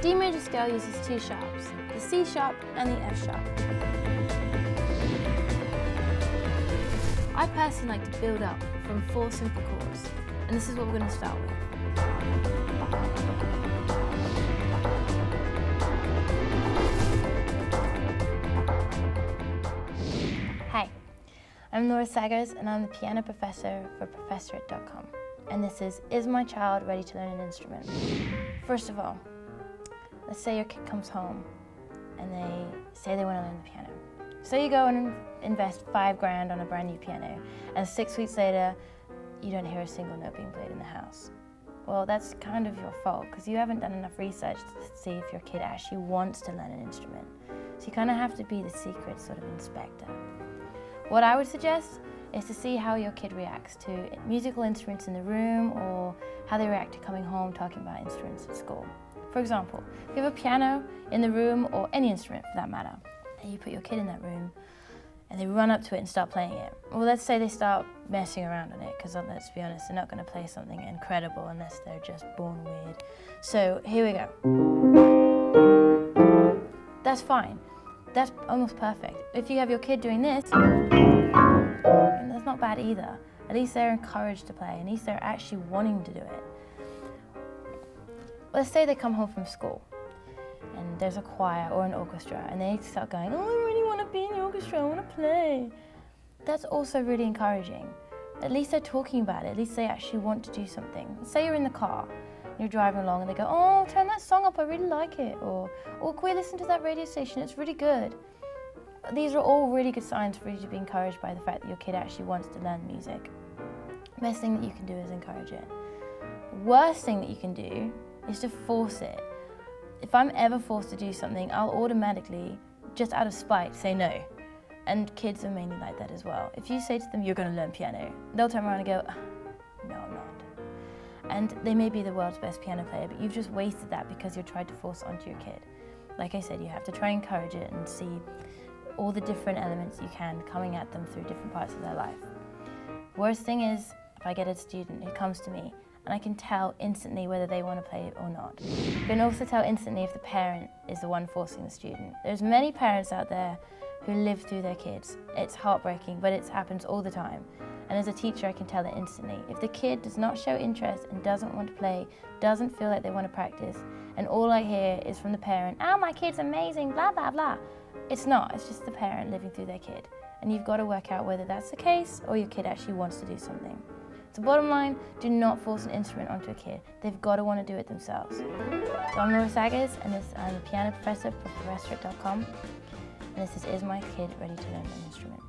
D major scale uses two sharps, the C sharp and the F sharp. I personally like to build up from 4 simple chords, and this is what we're going to start with. Hi, I'm Laura Saggers and I'm the piano professor for professorate.com. And this is my child ready to learn an instrument? First of all, let's say your kid comes home and they say they want to learn the piano. So you go and invest $5 on a brand new piano, and 6 weeks later, you don't hear a single note being played in the house. Well, that's kind of your fault, because you haven't done enough research to see if your kid actually wants to learn an instrument. So you kind of have to be the secret sort of inspector. What I would suggest is to see how your kid reacts to musical instruments in the room, or how they react to coming home talking about instruments at school. For example, if you have a piano in the room, or any instrument for that matter, and you put your kid in that room and they run up to it and start playing it. Well, let's say they start messing around on it, because let's be honest, they're not going to play something incredible unless they're just born weird. So here we go. That's fine. That's almost perfect. If you have your kid doing this, that's not bad either. At least they're encouraged to play, at least they're actually wanting to do it. Let's say they come home from school and there's a choir or an orchestra and they start going, oh, I really want to be in the orchestra, I want to play. That's also really encouraging. At least they're talking about it, at least they actually want to do something. Say you're in the car, you're driving along and they go, oh, turn that song up, I really like it. Or can we listen to that radio station, it's really good. These are all really good signs for you to be encouraged by the fact that your kid actually wants to learn music. Best thing that you can do is encourage it. Worst thing that you can do is to force it. If I'm ever forced to do something, I'll automatically, just out of spite, say no. And kids are mainly like that as well. If you say to them, you're going to learn piano, they'll turn around and go, no, I'm not. And they may be the world's best piano player, but you've just wasted that because you're trying to force it onto your kid. Like I said, you have to try and encourage it and see all the different elements you can coming at them through different parts of their life. Worst thing is, if I get a student who comes to me and I can tell instantly whether they want to play it or not. You can also tell instantly if the parent is the one forcing the student. There's many parents out there who live through their kids. It's heartbreaking, but it happens all the time. And as a teacher, I can tell it instantly. If the kid does not show interest and doesn't want to play, doesn't feel like they want to practice, and all I hear is from the parent, oh, my kid's amazing, blah, blah, blah. It's not, it's just the parent living through their kid. And you've got to work out whether that's the case or your kid actually wants to do something. So bottom line, do not force an instrument onto a kid. They've got to want to do it themselves. So I'm Laura Saggers, and I'm a piano professor for professorate.com, and this is my kid ready to learn an instrument?